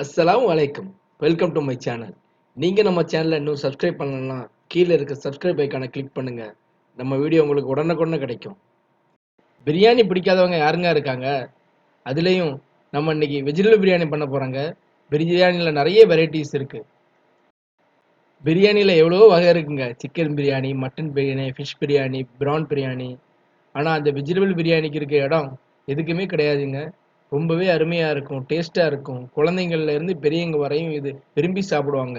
அஸ்ஸலாமு அலைக்கும். Welcome to my channel. நீங்க நம்ம சேனலை இன்னும் சப்ஸ்கிரைப் பண்ணலன்னா கீழே இருக்க சப்ஸ்கிரைப் ஐக்கானை கிளிக் பண்ணுங்க. நம்ம வீடியோ உங்களுக்கு உடனுக்குடனே கிடைக்கும். பிரியாணி பிடிக்காதவங்க யாருங்க இருக்காங்க? அதுலேயும் நம்ம இன்னைக்கு வெஜிடபிள் பிரியாணி பண்ண போறாங்க. பிரியாணியில் நிறைய வெரைட்டிஸ் இருக்கு. பிரியாணியில் எவ்வளவோ வகை இருக்குங்க. Chicken biryani, mutton biryani, fish biryani, prawn biryani. ஆனால் அந்த வெஜிடபிள் பிரியாணிக்கு இருக்க இடம் எதுக்குமே கிடையாதுங்க. ரொம்பவே அருமையாக இருக்கும், டேஸ்ட்டாக இருக்கும். குழந்தைங்கள்ல இருந்து பெரியவங்க வரையும் இது விரும்பி சாப்பிடுவாங்க.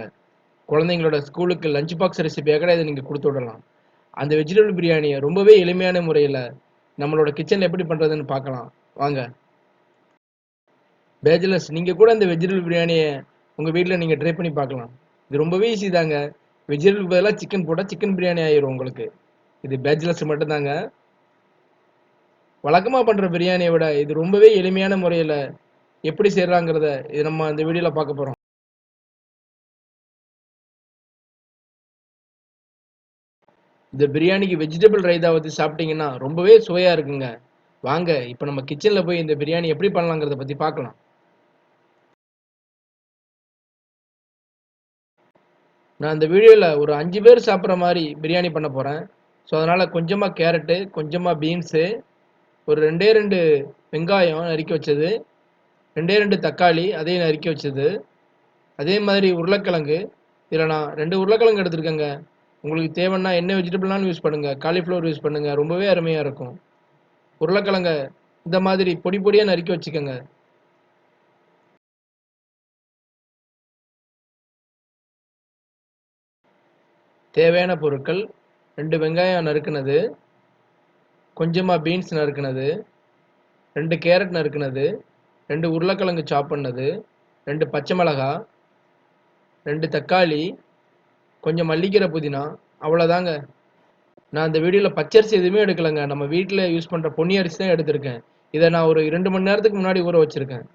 குழந்தைங்களோட ஸ்கூலுக்கு லஞ்ச் பாக்ஸ் ரெசிபியாக கூட இதை நீங்கள் கொடுத்து விடலாம். அந்த வெஜிடபிள் பிரியாணியை ரொம்பவே எளிமையான முறையில் நம்மளோட கிச்சனில் எப்படி பண்ணுறதுன்னு பார்க்கலாம் வாங்க. பேச்சுலர்ஸ் நீங்கள் கூட இந்த வெஜிடபிள் பிரியாணியை உங்கள் வீட்டில் நீங்கள் ட்ரை பண்ணி பார்க்கலாம். இது ரொம்பவே ஈஸி தாங்க. வெஜிடபிள் பதிலாக சிக்கன் போட்டால் சிக்கன் பிரியாணி ஆயிரும் உங்களுக்கு. இது பேச்சுலர்ஸ் மட்டும்தாங்க. வழக்கமாக பண்ணுற பிரியாணியை விட இது ரொம்பவே எளிமையான முறையில் எப்படி செய்யலாங்கிறத இது நம்ம இந்த வீடியோவில் பார்க்க போகிறோம். இந்த பிரியாணிக்கு வெஜிடபிள் ரைத்தா ஊற்றி சாப்பிட்டீங்கன்னா ரொம்பவே சுவையாக இருக்குங்க. வாங்க இப்போ நம்ம கிச்சனில் போய் இந்த பிரியாணி எப்படி பண்ணலாங்கிறத பற்றி பார்க்கலாம். நான் இந்த வீடியோவில் ஒரு 5 பேர் சாப்பிட்ற மாதிரி பிரியாணி பண்ண போகிறேன். ஸோ அதனால் கொஞ்சமாக கேரட்டு, கொஞ்சமாக பீன்ஸு, ஒரு 2 வெங்காயம் நறுக்கி வச்சது, 2 தக்காளி அதையும் நறுக்கி வச்சது, அதே மாதிரி உருளைக்கிழங்கு. இதில் நான் 2 உருளைக்கிழங்கு எடுத்துருக்கேங்க. உங்களுக்கு தேவைன்னா என்ன வெஜிடபிள்னாலும் யூஸ் பண்ணுங்கள். காலிஃப்ளவர் யூஸ் பண்ணுங்கள், ரொம்பவே அருமையாக இருக்கும். உருளைக்கிழங்க இந்த மாதிரி பொடி பொடியாக நறுக்கி வச்சுக்கோங்க. தேவையான பொருட்கள்: 2 வெங்காயம் நறுக்குனது, கொஞ்சமாக பீன்ஸ் நறுக்குனது, 2 கேரட் நறுக்குனது, 2 உருளைக்கிழங்கு சாப் பண்ணது, 2 பச்சை மிளகா, 2 தக்காளி, கொஞ்சம் மல்லிக்கீரை, புதினா. அவ்வளோதாங்க. நான் இந்த வீடியோவில் பச்சரிசி எதுவுமே எடுக்கலைங்க. நம்ம வீட்டில் யூஸ் பண்ணுற பொன்னி அரிசி தான் எடுத்திருக்கேன். இதை நான் ஒரு 2 மணி நேரத்துக்கு முன்னாடி ஊற வச்சுருக்கேன்.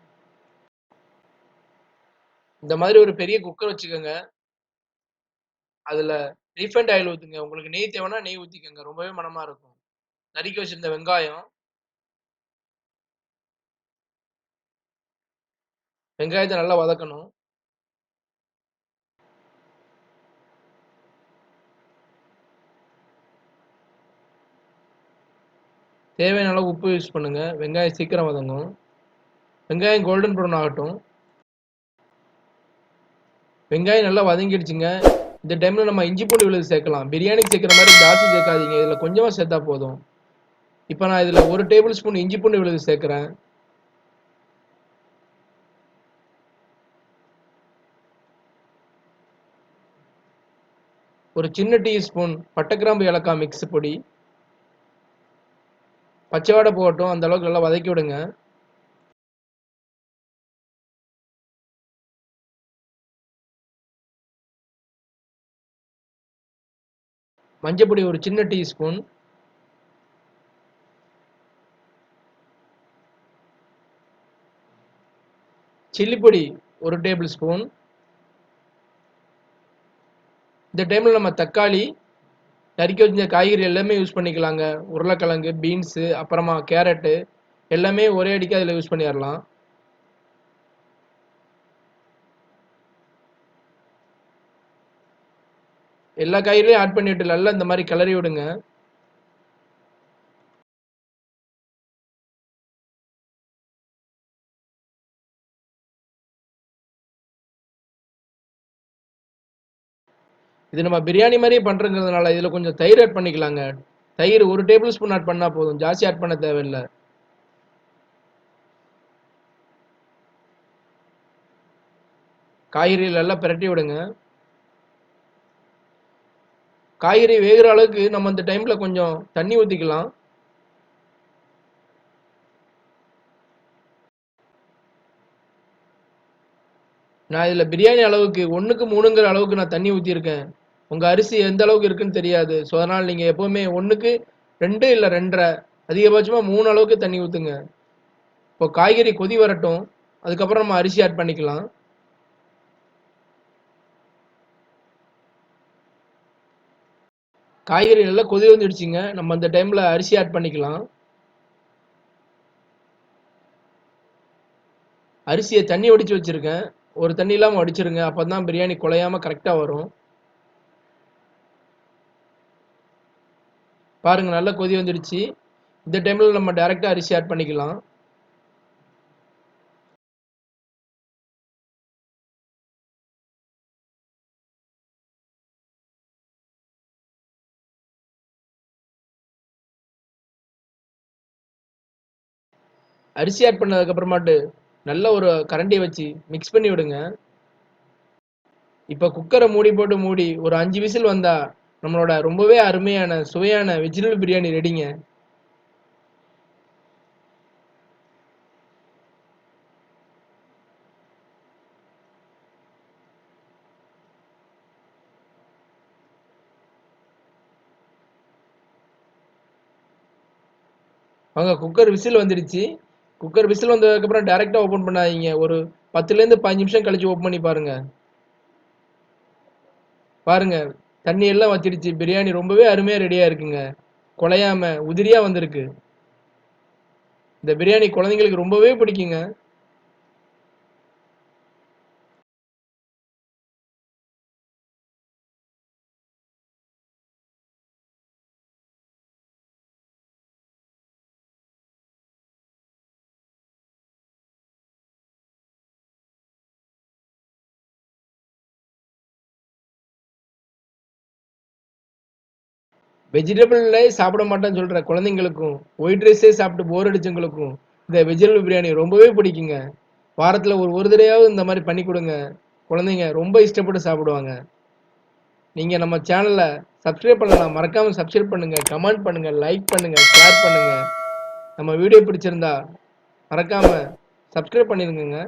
இந்த மாதிரி ஒரு பெரிய குக்கர் வச்சுக்கோங்க. அதில் ரீஃபைண்ட் ஆயில் ஊற்றுங்க. உங்களுக்கு நெய் தேவைன்னா நெய் ஊற்றிக்கோங்க, ரொம்பவே மனமாக இருக்கும். நறுக்கி வச்சிருந்த வெங்காயம், வெங்காயத்தை நல்லா வதக்கணும். தேவையான அளவு உப்பு யூஸ் பண்ணுங்க. வெங்காயம் சீக்கிரம் வதங்கும். வெங்காயம் கோல்டன் ப்ரௌன் ஆகட்டும். வெங்காயம் நல்லா வதங்கிடுச்சுங்க. இந்த டைமில் நம்ம இஞ்சி பூண்டு விழுது சேர்க்கலாம். பிரியாணிக்கு சேர்க்குற மாதிரி ஜாஸ்தி சேர்க்காதீங்க, இதில் கொஞ்சமாக சேர்த்தா போதும். இப்போ நான் இதில் 1 டேபிள் ஸ்பூன் இஞ்சி பூண்டு விழுது சேர்க்குறேன். ஒரு சின்ன டீஸ்பூன் பட்டை, கிராம்பு, ஏலக்காய் மிக்ஸ் பொடி. பச்சை வாடை போகட்டும், அந்த அளவுக்கு நல்லா வதக்கி விடுங்க. மஞ்சப்பொடி ஒரு சின்ன டீஸ்பூன், சில்லிப்பொடி 1 டேபிள் ஸ்பூன். இந்த டைமில் நம்ம தக்காளி, நறுக்கி வச்ச காய்கறி எல்லாமே யூஸ் பண்ணிக்கலாங்க. உருளைக்கிழங்கு, பீன்ஸு, அப்புறமா கேரட்டு எல்லாமே ஒரே அடிக்கு அதில் யூஸ் பண்ணிடலாம். எல்லா காய்கறியும் ஆட் பண்ணிவிட்டு நல்லா இந்த மாதிரி கிளறி விடுங்க. இது நம்ம பிரியாணி மாதிரியே பண்ணுறங்கிறதுனால இதில் கொஞ்சம் தயிர் ஆட் பண்ணிக்கலாங்க. தயிர் 1 டேபிள் ஸ்பூன் ஆட் பண்ணால் போதும், ஜாஸ்தி ஆட் பண்ண தேவையில்லை. காய்கறிகள் நல்லா பிரட்டி விடுங்க. காய்கறி வேகிற அளவுக்கு நம்ம இந்த டைமில் கொஞ்சம் தண்ணி ஊற்றிக்கலாம். நான் இதில் பிரியாணி அளவுக்கு 1க்கு 3ங்கிற அளவுக்கு நான் தண்ணி ஊற்றிருக்கேன். உங்கள் அரிசி எந்த அளவுக்கு இருக்குன்னு தெரியாது. ஸோ அதனால் நீங்கள் எப்போவுமே 1க்கு 2 இல்லை 2.5, அதிகபட்சமாக 3 அளவுக்கு தண்ணி ஊற்றுங்க. இப்போ காய்கறி கொதி வரட்டும், அதுக்கப்புறம் நம்ம அரிசி ஆட் பண்ணிக்கலாம். காய்கறி நல்லா கொதி வந்துடுச்சுங்க. நம்ம அந்த டைமில் அரிசி ஆட் பண்ணிக்கலாம். அரிசியை தண்ணி வடித்து வச்சுருக்கேன். ஒரு தண்ணி இல்லாம வடிச்சிருங்க. அப்பதான் பிரியாணி குழையாம கரெக்டா வரும். பாருங்க நல்லா கொதி வந்துடுச்சு. இந்த டைம்ல நம்ம டைரக்டா அரிசி ஆட் பண்ணிக்கலாம். அரிசி ஆட் பண்ணதுக்கு அப்புறமாட்டு நல்ல ஒரு கரண்டியை வச்சு மிக்ஸ் பண்ணி விடுங்க. இப்ப குக்கரை மூடி போட்டு மூடி ஒரு 5 விசில் வந்தா நம்மளோட ரொம்பவே அருமையான சுவையான வெஜிடபிள் பிரியாணி ரெடிங்க. அவங்க குக்கர் விசில் வந்துடுச்சு. குக்கர் விசில் வந்ததுக்கு அப்புறம் டைரக்டா ஓபன் பண்ணாதீங்க. ஒரு 10ல இருந்து 15 நிமிஷம் கழிச்சு ஓபன் பண்ணி பாருங்க. பாருங்க தண்ணி எல்லாம் வத்திடுச்சு. பிரியாணி ரொம்பவே அருமையா ரெடியா இருக்குங்க. குழையாம உதிரியா வந்திருக்கு. இந்த பிரியாணி குழந்தைங்களுக்கு ரொம்பவே பிடிக்குங்க. வெஜிடபிள்லே சாப்பிட மாட்டேன்னு சொல்ற குழந்தைங்களுக்கும், ஒயிட் ரைஸே சாப்பிட்டு போர் அடிச்சவங்களுக்கும் இந்த வெஜிடபிள் பிரியாணி ரொம்பவே பிடிக்குங்க. வாரத்துல ஒரு தடவையாவது இந்த மாதிரி பண்ணி கொடுங்க. குழந்தைங்க ரொம்ப இஷ்டப்பட்டு சாப்பிடுவாங்க. நீங்க நம்ம சேனலை சப்ஸ்கிரைப் பண்ணலாம், மறக்காம சப்ஸ்கிரைப் பண்ணுங்க, கமெண்ட் பண்ணுங்க, லைக் பண்ணுங்க, ஷேர் பண்ணுங்க. நம்ம வீடியோ பிடிச்சிருந்தா மறக்காம சப்ஸ்கிரைப் பண்ணிருங்க.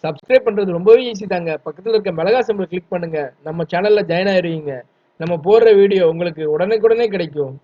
சப்ஸ்கிரைப் பண்றது ரொம்பவே ஈஸி தாங்க. பக்கத்துல இருக்க மிளகா சிம்பல் கிளிக் பண்ணுங்க. நம்ம சேனல்ல ஜாயின் ஆயிருவீங்க. நம்ம போடுற வீடியோ உங்களுக்கு உடனுக்குடனே கிடைக்கும்.